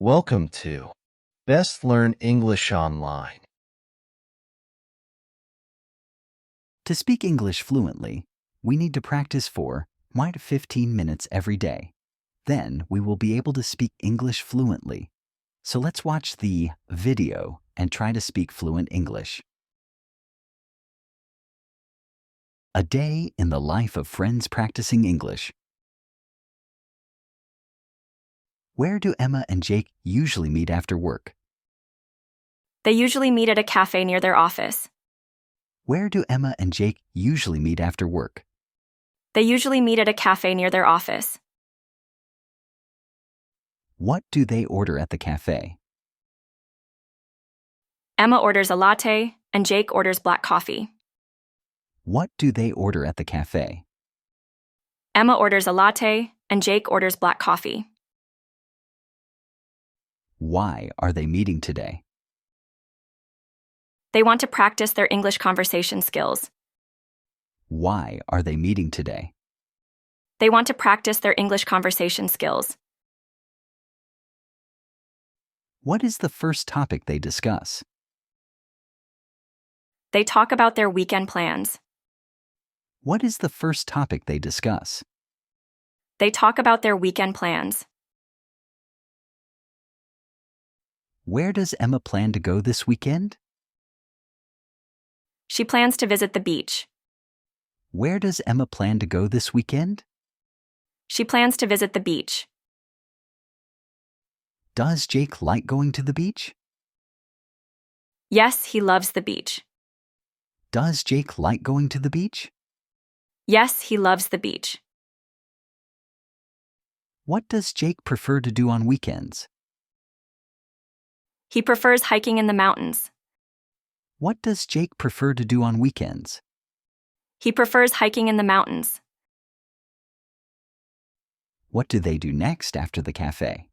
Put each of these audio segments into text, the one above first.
Welcome to Best Learn English Online. To speak English fluently, we need to practice for 15 minutes every day. Then we will be able to speak English fluently. So let's watch the video and try to speak fluent English. A day in the life of friends practicing English. Where do Emma and Jake usually meet after work? They usually meet at a cafe near their office. Where do Emma and Jake usually meet after work? They usually meet at a cafe near their office. What do they order at the cafe? Emma orders a latte, and Jake orders black coffee. What do they order at the cafe? Emma orders a latte, and Jake orders black coffee. Why are they meeting today? They want to practice their English conversation skills. Why are they meeting today? They want to practice their English conversation skills. What is the first topic they discuss? They talk about their weekend plans. What is the first topic they discuss? They talk about their weekend plans. Where does Emma plan to go this weekend? She plans to visit the beach. Where does Emma plan to go this weekend? She plans to visit the beach. Does Jake like going to the beach? Yes, he loves the beach. Does Jake like going to the beach? Yes, he loves the beach. What does Jake prefer to do on weekends? He prefers hiking in the mountains. What does Jake prefer to do on weekends? He prefers hiking in the mountains. What do they do next after the cafe?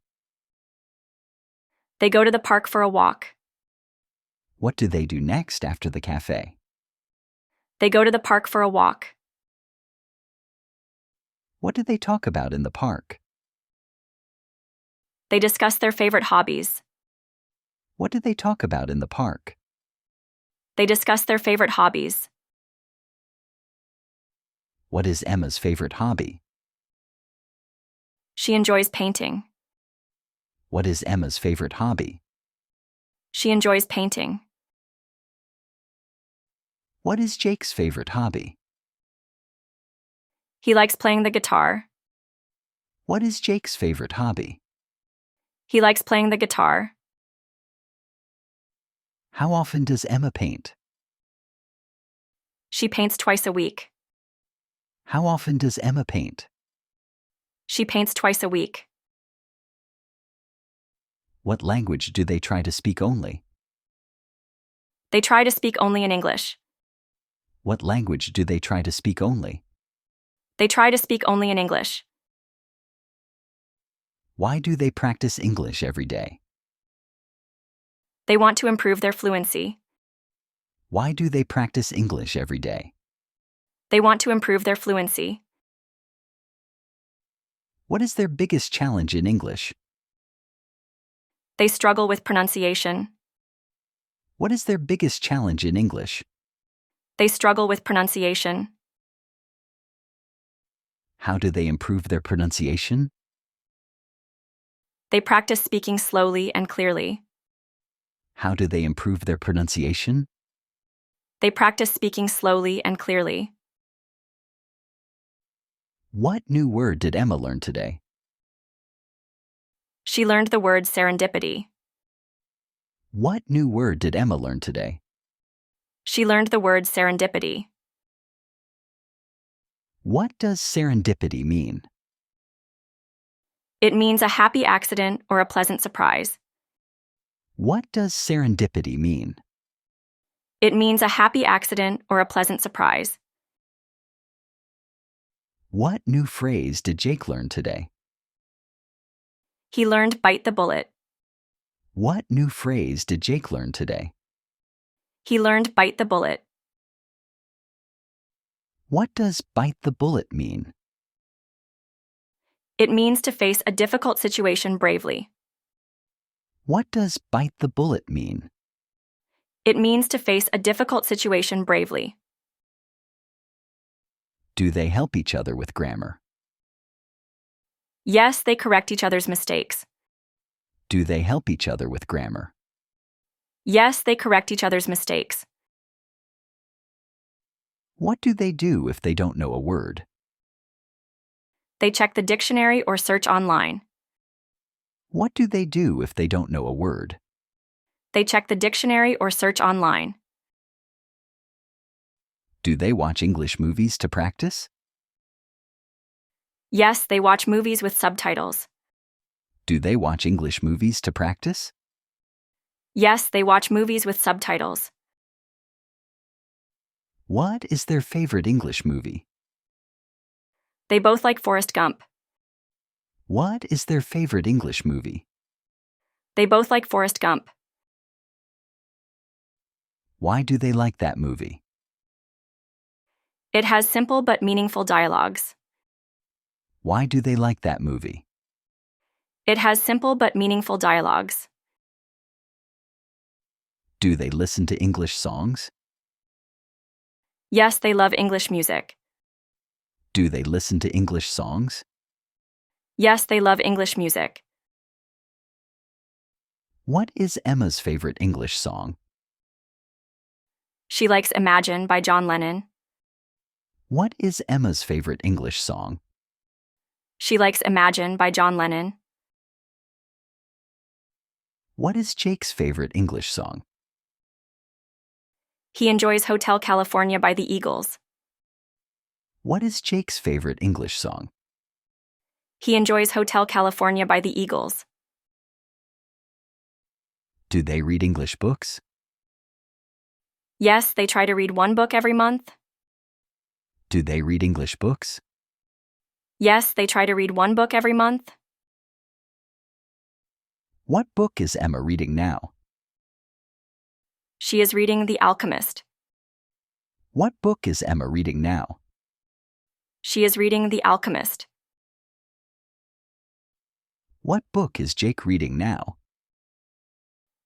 They go to the park for a walk. What do they do next after the cafe? They go to the park for a walk. What do they talk about in the park? They discuss their favorite hobbies. What do they talk about in the park? They discuss their favorite hobbies. What is Emma's favorite hobby? She enjoys painting. What is Emma's favorite hobby? She enjoys painting. What is Jake's favorite hobby? He likes playing the guitar. What is Jake's favorite hobby? He likes playing the guitar. How often does Emma paint? She paints twice a week. How often does Emma paint? She paints twice a week. What language do they try to speak only? They try to speak only in English. What language do they try to speak only? They try to speak only in English. Why do they practice English every day? They want to improve their fluency. Why do they practice English every day? They want to improve their fluency. What is their biggest challenge in English? They struggle with pronunciation. What is their biggest challenge in English? They struggle with pronunciation. How do they improve their pronunciation? They practice speaking slowly and clearly. How do they improve their pronunciation? They practice speaking slowly and clearly. What new word did Emma learn today? She learned the word serendipity. What new word did Emma learn today? She learned the word serendipity. What does serendipity mean? It means a happy accident or a pleasant surprise. What does serendipity mean? It means a happy accident or a pleasant surprise. What new phrase did Jake learn today? He learned bite the bullet. What new phrase did Jake learn today? He learned bite the bullet. What does bite the bullet mean? It means to face a difficult situation bravely. What does bite the bullet mean? It means to face a difficult situation bravely. Do they help each other with grammar? Yes, they correct each other's mistakes. Do they help each other with grammar? Yes, they correct each other's mistakes. What do they do if they don't know a word? They check the dictionary or search online. What do they do if they don't know a word? They check the dictionary or search online. Do they watch English movies to practice? Yes, they watch movies with subtitles. Do they watch English movies to practice? Yes, they watch movies with subtitles. What is their favorite English movie? They both like Forrest Gump. What is their favorite English movie? They both like Forrest Gump. Why do they like that movie? It has simple but meaningful dialogues. Why do they like that movie? It has simple but meaningful dialogues. Do they listen to English songs? Yes, they love English music. Do they listen to English songs? Yes, they love English music. What is Emma's favorite English song? She likes Imagine by John Lennon. What is Emma's favorite English song? She likes Imagine by John Lennon. What is Jake's favorite English song? He enjoys Hotel California by the Eagles. What is Jake's favorite English song? He enjoys Hotel California by the Eagles. Do they read English books? Yes, they try to read one book every month. Do they read English books? Yes, they try to read one book every month. What book is Emma reading now? She is reading The Alchemist. What book is Emma reading now? She is reading The Alchemist. What book is Jake reading now?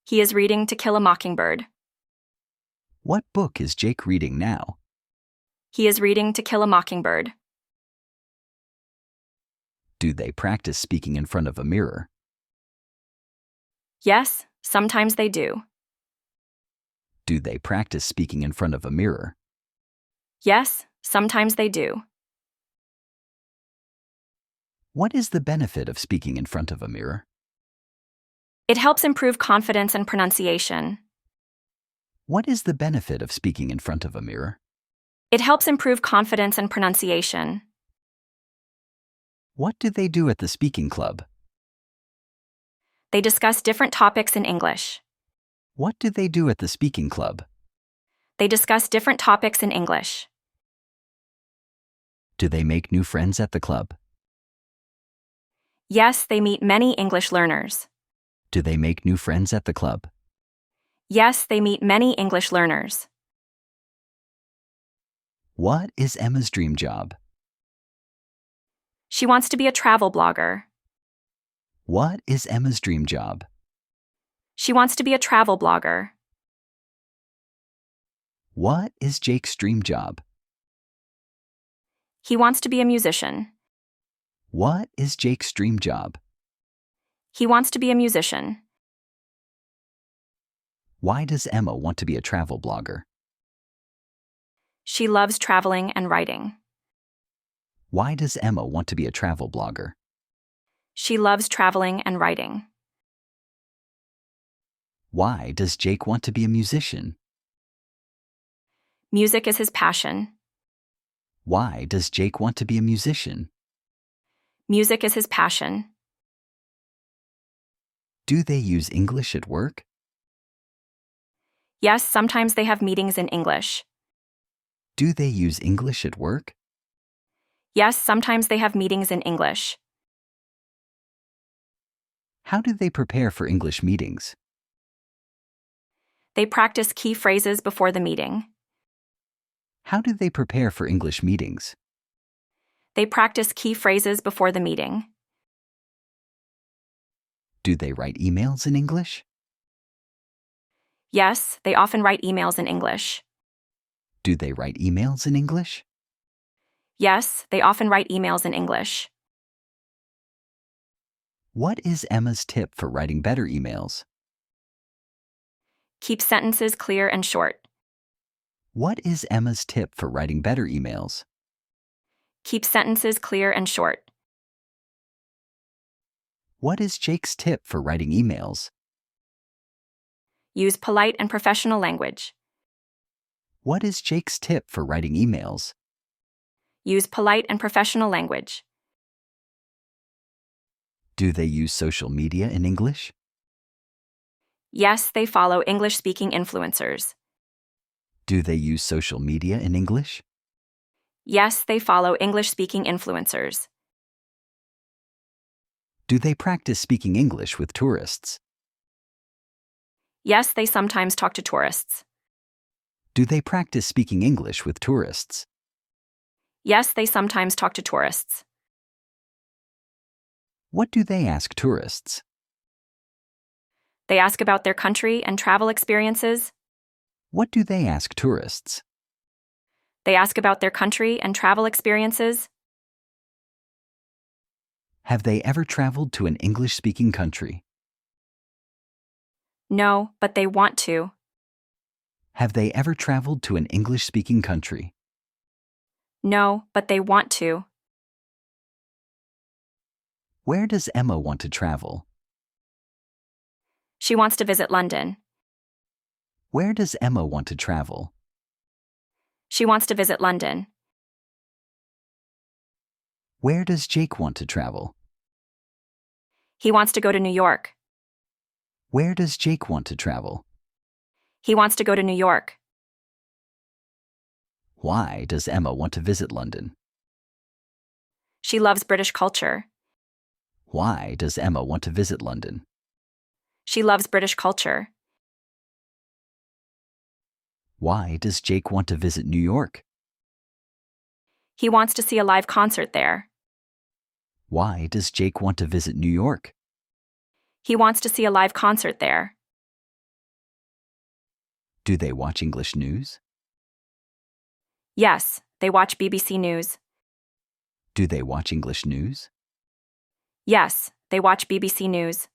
He is reading To Kill a Mockingbird. What book is Jake reading now? He is reading To Kill a Mockingbird. Do they practice speaking in front of a mirror? Yes, sometimes they do. Do they practice speaking in front of a mirror? Yes, sometimes they do. What is the benefit of speaking in front of a mirror? It helps improve confidence and pronunciation. What is the benefit of speaking in front of a mirror? It helps improve confidence and pronunciation. What do they do at the speaking club? They discuss different topics in English. What do they do at the speaking club? They discuss different topics in English. Do they make new friends at the club? Yes, they meet many English learners. Do they make new friends at the club? Yes, they meet many English learners. What is Emma's dream job? She wants to be a travel blogger. What is Emma's dream job? She wants to be a travel blogger. What is Jake's dream job? He wants to be a musician. What is Jake's dream job? He wants to be a musician. Why does Emma want to be a travel blogger? She loves traveling and writing. Why does Emma want to be a travel blogger? She loves traveling and writing. Why does Jake want to be a musician? Music is his passion. Why does Jake want to be a musician? Music is his passion. Do they use English at work? Yes, sometimes they have meetings in English. Do they use English at work? Yes, sometimes they have meetings in English. How do they prepare for English meetings? They practice key phrases before the meeting. How do they prepare for English meetings? They practice key phrases before the meeting. Do they write emails in English? Yes, they often write emails in English. Do they write emails in English? Yes, they often write emails in English. What is Emma's tip for writing better emails? Keep sentences clear and short. What is Emma's tip for writing better emails? Keep sentences clear and short. What is Jake's tip for writing emails? Use polite and professional language. What is Jake's tip for writing emails? Use polite and professional language. Do they use social media in English? Yes, they follow English-speaking influencers. Do they use social media in English? Yes, they follow English-speaking influencers. Do they practice speaking English with tourists? Yes, they sometimes talk to tourists. Do they practice speaking English with tourists? Yes, they sometimes talk to tourists. What do they ask tourists? They ask about their country and travel experiences. What do they ask tourists? They ask about their country and travel experiences. Have they ever traveled to an English-speaking country? No, but they want to. Have they ever traveled to an English-speaking country? No, but they want to. Where does Emma want to travel? She wants to visit London. Where does Emma want to travel? She wants to visit London. Where does Jake want to travel? He wants to go to New York. Where does Jake want to travel? He wants to go to New York. Why does Emma want to visit London? She loves British culture. Why does Emma want to visit London? She loves British culture. Why does Jake want to visit New York? He wants to see a live concert there. Why does Jake want to visit New York? He wants to see a live concert there. Do they watch English news? Yes, they watch BBC News. Do they watch English news? Yes, they watch BBC News.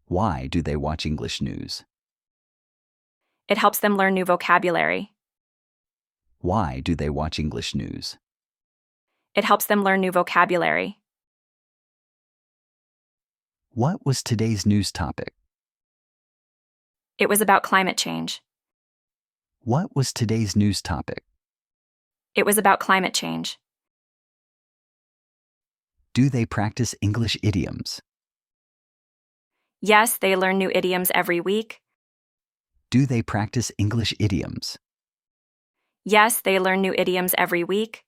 Why do they watch English news? It helps them learn new vocabulary. Why do they watch English news? It helps them learn new vocabulary. What was today's news topic? It was about climate change. What was today's news topic? It was about climate change. Do they practice English idioms? Yes, they learn new idioms every week. Do they practice English idioms? Yes, they learn new idioms every week.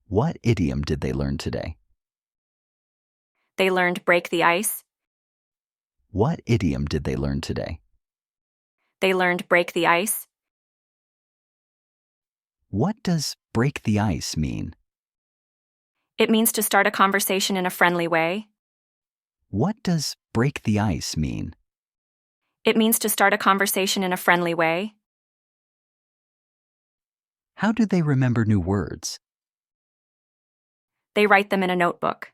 What idiom did they learn today? They learned break the ice. What idiom did they learn today? They learned break the ice. What does break the ice mean? It means to start a conversation in a friendly way. What does break the ice mean? It means to start a conversation in a friendly way. How do they remember new words? They write them in a notebook.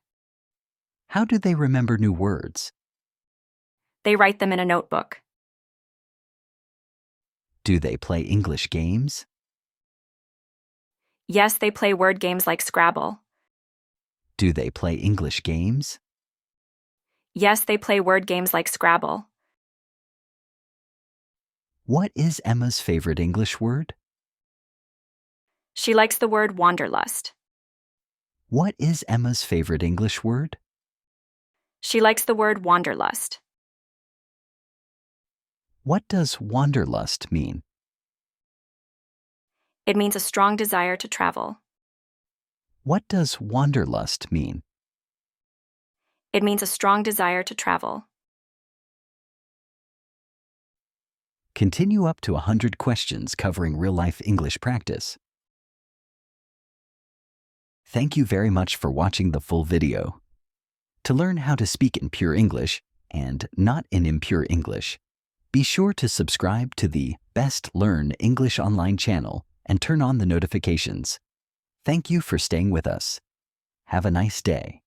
How do they remember new words? They write them in a notebook. Do they play English games? Yes, they play word games like Scrabble. Do they play English games? Yes, they play word games like Scrabble. What is Emma's favorite English word? She likes the word wanderlust. What is Emma's favorite English word? She likes the word wanderlust. What does wanderlust mean? It means a strong desire to travel. What does wanderlust mean? It means a strong desire to travel. Continue up to 100 questions covering real-life English practice. Thank you very much for watching the full video. To learn how to speak in pure English and not in impure English, be sure to subscribe to the Best Learn English Online channel and turn on the notifications. Thank you for staying with us. Have a nice day.